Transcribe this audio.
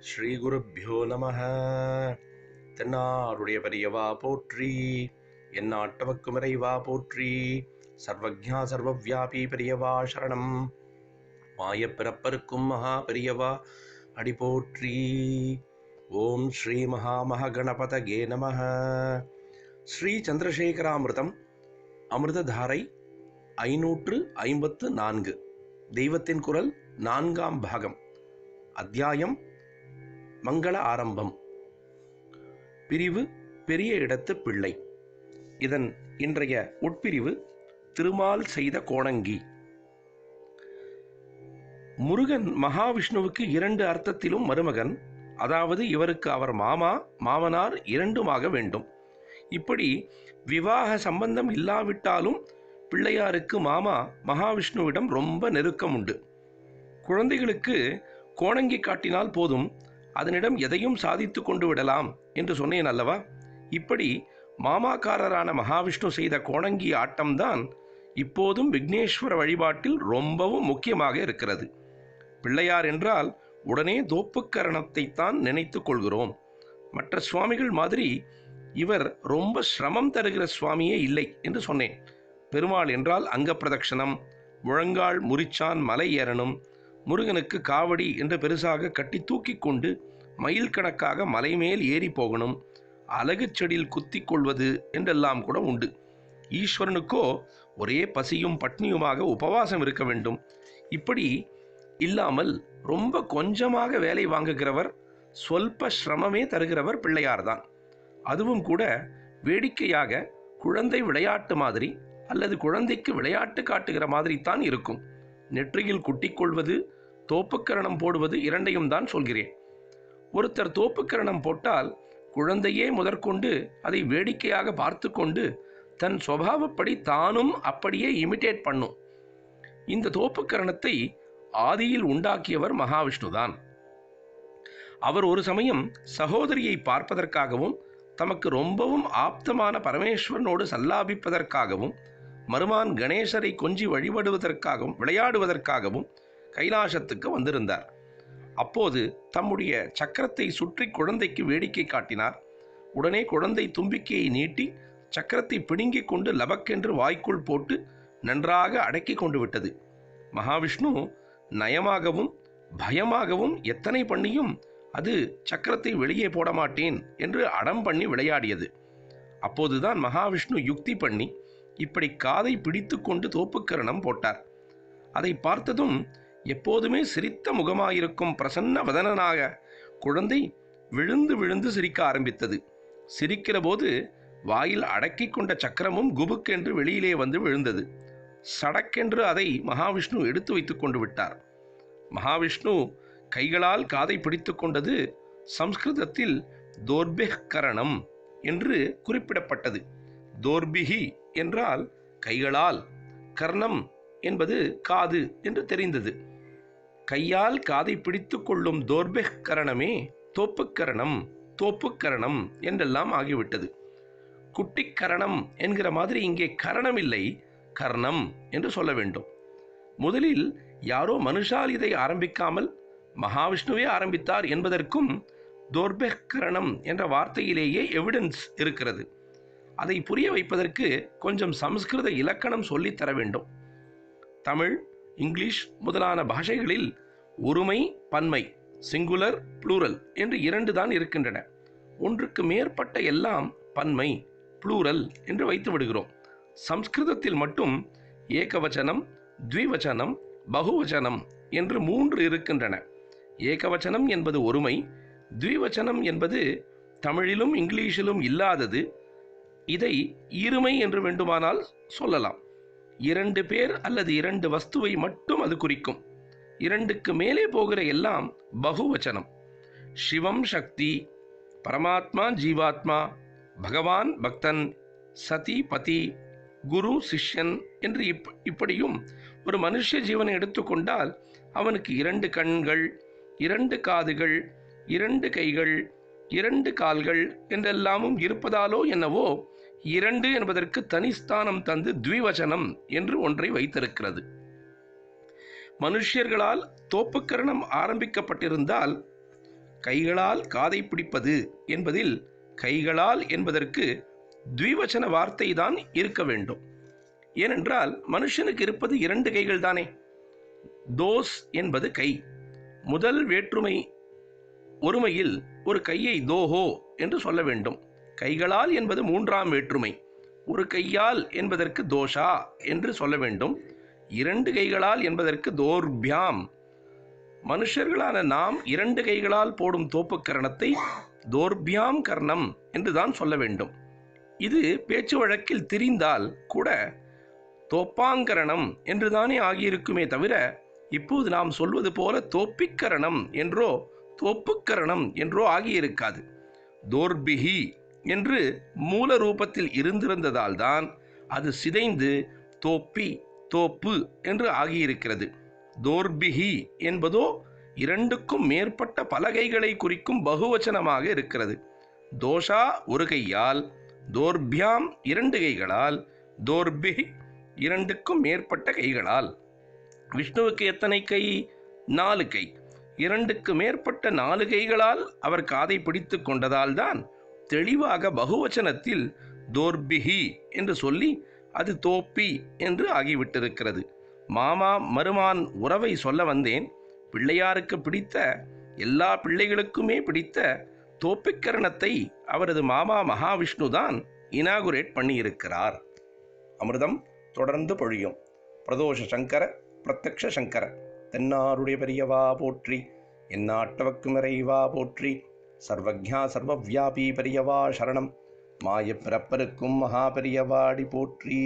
ஸ்ரீகுருப்போ நம. தென்னாடுடைய பெரியவா போற்றி, எந்நாட்டவர்க்கும் இறைவா போற்றி. சர்வஜா சர்வவியாபி பெரியவா சரணம். மாயப்பிறப்பருக்கும் மகா பெரியவா அடி போற்றி. ஓம் ஸ்ரீ மகாமகணபதகே நம. ஸ்ரீ சந்திரசேகராமிர்தம் அமிர்ததாரை 554. தெய்வத்தின் குரல் 4ஆம் பாகம். அத்தியாயம் மங்கள ஆரம்பம். பிரிவு பெரிய இடத்து பிள்ளை. இதன் இன்றைய உட்பிரிவு திருமால் செய்த கோணங்கி. முருகன் மகாவிஷ்ணுவுக்கு 2 அர்த்தத்திலும் மருமகன், அதாவது இவருக்கு அவர் மாமா மாமனார் இரண்டுமாக வேண்டும். இப்படி விவாக சம்பந்தம் இல்லாவிட்டாலும் பிள்ளையாருக்கு மாமா மகாவிஷ்ணுவிடம் ரொம்ப நெருக்கம் உண்டு. குழந்தைகளுக்கு கோணங்கி காட்டினால் போதும், அதனிடம் எதையும் சாதித்து கொண்டு விடலாம் என்று சொன்னேன் அல்லவா? இப்படி மாமாக்காரரான மகாவிஷ்ணு செய்த கோணங்கி ஆட்டம்தான் இப்போதும் விக்னேஸ்வர வழிபாட்டில் ரொம்பவும் முக்கியமாக இருக்கிறது. பிள்ளையார் என்றால் உடனே தோப்புக்கரணத்தைத்தான் நினைத்து கொள்கிறோம். மற்ற சுவாமிகள் மாதிரி இவர் ரொம்ப சிரமம் தருகிற சுவாமியே இல்லை என்று சொன்னேன். பெருமாள் என்றால் அங்க பிரதட்சணம், முழங்கால் முறிச்சான் மலை ஏறணும், முருகனுக்கு காவடி என்று பெருசாக கட்டி தூக்கி கொண்டு மைல் கணக்காக மலை மேல் ஏறி போகணும், அலகு செடியில் குத்தி கொள்வது என்றெல்லாம் கூட உண்டு. ஈஸ்வரனுக்கோ ஒரே பசியும் பட்னியுமாக உபவாசம் இருக்க வேண்டும். இப்படி இல்லாமல் ரொம்ப கொஞ்சமாக வேலை வாங்குகிறவர், சொல்ப சிரமமே தருகிறவர் பிள்ளையார்தான். அதுவும் கூட வேடிக்கையாக குழந்தை விளையாட்டு மாதிரி அல்லது குழந்தைக்கு விளையாட்டு காட்டுகிற மாதிரி தான் இருக்கும். நெற்றியில் குட்டிக்கொள்வது, தோப்புக்கரணம் போடுவது இரண்டையும் தான் சொல்கிறேன். ஒருத்தர் தோப்புக்கரணம் போட்டால் குழந்தையே முதற்கொண்டு அதை வேடிக்கையாக பார்த்து கொண்டு தன் சுபாவப்படி தானும் அப்படியே இமிட்டேட் பண்ணும். இந்த தோப்புக்கரணத்தை ஆதியில் உண்டாக்கியவர் மகாவிஷ்ணுதான். அவர் ஒரு சமயம் சகோதரியை பார்ப்பதற்காகவும் தமக்கு ரொம்பவும் ஆப்தமான பரமேஸ்வரனோடு சல்லாபிப்பதற்காகவும் மருமான் கணேசரை கொஞ்சி வழிபடுவதற்காகவும் விளையாடுவதற்காகவும் கைலாசத்துக்கு வந்திருந்தார். அப்போது தம்முடைய சக்கரத்தை சுற்றி குழந்தைக்கு வேடிக்கை காட்டினார். உடனே குழந்தை தும்பிக்கையை நீட்டி சக்கரத்தை பிடுங்கிக் கொண்டு லபக்கென்று வாய்க்குள் போட்டு நன்றாக அடக்கி கொண்டு விட்டது. மகாவிஷ்ணு நயமாகவும் பயமாகவும் எத்தனை பண்ணியும் அது சக்கரத்தை வெளியே போட மாட்டேன் என்று அடம் பண்ணி விளையாடியது. அப்போதுதான் மகாவிஷ்ணு யுக்தி பண்ணி இப்படி காதை பிடித்து கொண்டு தோப்புக்கரணம் போட்டார். அதை பார்த்ததும் எப்போதுமே சிரித்த முகமாயிருக்கும் பிரசன்ன வதனனாக குழந்தை விழுந்து விழுந்து சிரிக்க ஆரம்பித்தது. சிரிக்கிற போது வாயில் அடக்கி கொண்ட சக்கரமும் குபுக்கென்று வெளியிலே வந்து விழுந்தது. சடக்கென்று அதை மகாவிஷ்ணு எடுத்து வைத்து கொண்டு விட்டார். மகாவிஷ்ணு கைகளால் காதை பிடித்து கொண்டது சம்ஸ்கிருதத்தில் தோர்பிகரணம் என்று குறிப்பிடப்பட்டது. தோர்பிகி என்றால் கைகளால், கர்ணம் என்பது காது என்று தெரிந்தது. கையால் காதை பிடித்து கொள்ளும் தோர்பிகரணமே தோப்புக்கரணம், தோப்புக்கரணம் என்றெல்லாம் ஆகிவிட்டது. குட்டிக்கரணம் என்கிற மாதிரி இங்கே கரணம் இல்லை, கர்ணம் என்று சொல்ல வேண்டும். முதலில் யாரோ மனுஷால் இதை ஆரம்பிக்காமல் மகாவிஷ்ணுவே ஆரம்பித்தார் என்பதற்கும் தோர்பிகரணம் என்ற வார்த்தையிலேயே எவிடன்ஸ் இருக்கிறது. அதை புரிய வைப்பதற்கு கொஞ்சம் சமஸ்கிருத இலக்கணம் சொல்லித்தர வேண்டும். தமிழ், இங்கிலீஷ் முதலான பாஷைகளில் ஒருமை பன்மை, சிங்குலர் ப்ளூரல் என்று 2 தான் இருக்கின்றன. ஒன்றுக்கு மேற்பட்ட எல்லாம் பன்மை, ப்ளூரல் என்று வைத்து விடுகிறோம். சம்ஸ்கிருதத்தில் மட்டும் ஏகவச்சனம், த்விவச்சனம், பகுவச்சனம் என்று 3 இருக்கின்றன. ஏகவச்சனம் என்பது ஒருமை, த்விவச்சனம் என்பது தமிழிலும் இங்கிலீஷிலும் இல்லாதது. இதை இருமை என்று வேண்டுமானால் சொல்லலாம். 2 பேர் அல்லது 2 வஸ்துவை மட்டும் அது குறிக்கும். 2க்கு மேலே போகிற எல்லாம் பகுவச்சனம். சிவம் சக்தி, பரமாத்மா ஜீவாத்மா, பகவான் பக்தன், சதி பதி, குரு சிஷ்யன் என்று இப்படியும் ஒரு மனுஷ ஜீவனை எடுத்துக்கொண்டால் அவனுக்கு 2 கண்கள், 2 காதுகள், 2 கைகள், 2 கால்கள் என்றெல்லாமும் இருப்பதாலோ என்னவோ 2 என்பதற்கு தனிஸ்தானம் தந்து த்விவச்சனம் என்று ஒன்றை வைத்திருக்கிறது. மனுஷர்களால் தோப்புக்கரணம் ஆரம்பிக்கப்பட்டிருந்தால் கைகளால் காதை பிடிப்பது என்பதில் கைகளால் என்பதற்கு த்விவச்சன வார்த்தை தான் இருக்க வேண்டும். ஏனென்றால் மனுஷனுக்கு இருப்பது 2 கைகள் தானே. தோஸ் என்பது கை. முதல் வேற்றுமை ஒருமையில் ஒரு கையை தோஹோ என்று சொல்ல வேண்டும். கைகளால் என்பது 3ஆம் வேற்றுமை. ஒரு கையால் என்பதற்கு தோஷா என்று சொல்ல வேண்டும். 2 கைகளால் என்பதற்கு தோர்பியாம். மனுஷர்களான நாம் 2 கைகளால் போடும் தோப்புக்கரணத்தை தோர்பியாம் கர்ணம் என்றுதான் சொல்ல வேண்டும். இது பேச்சு வழக்கில் திரிந்தால் கூட தோப்பாங்கரணம் என்றுதானே ஆகியிருக்குமே தவிர, இப்போது நாம் சொல்வது போல தோப்பிக்கரணம் என்றோ தோப்புக்கரணம் என்றோ ஆகியிருக்காது. தோர்பிஹி என்று மூல ரூபத்தில் இருந்திருந்ததால் தான் அது சிதைந்து தோப்பி தோப்பு என்று ஆகியிருக்கிறது. தோர்பிஹி என்பதோ 2க்கும் மேற்பட்ட பலகைகளை குறிக்கும் பகுவச்சனமாக இருக்கிறது. தோஷா ஒரு கையால், தோர்பியாம் 2 கைகளால், தோர்பிஹி 2க்கும் மேற்பட்ட கைகளால். விஷ்ணுவுக்கு எத்தனை கை? 4 கை. 2க்கு மேற்பட்ட 4 கைகளால் அவர் காதை பிடித்து கொண்டதால் தான் தெளிவாக பகுவச்சனத்தில் தோர்பிஹி என்று சொல்லி அது தோப்பி என்று ஆகிவிட்டிருக்கிறது. மாமா மருமான் உறவை சொல்ல வந்தேன். பிள்ளையாருக்கு பிடித்த, எல்லா பிள்ளைகளுக்குமே பிடித்த தோப்பிக்கரணத்தை அவரது மாமா மகாவிஷ்ணு தான் இனாகுரேட் பண்ணியிருக்கிறார். அமிர்தம் தொடர்ந்து பொழியும். பிரதோஷ சங்கர பிரத்யக்ஷ சங்கர தென்னாருடைய பெரியவா போற்றி, எந்நாட்டவர்க்கும் இறைவா போற்றி, சர்வஜா சர்வவியாபி பெரியவா சரணம், மாய பிறப்பருக்கும் மகா பெரியவாடி போற்றி.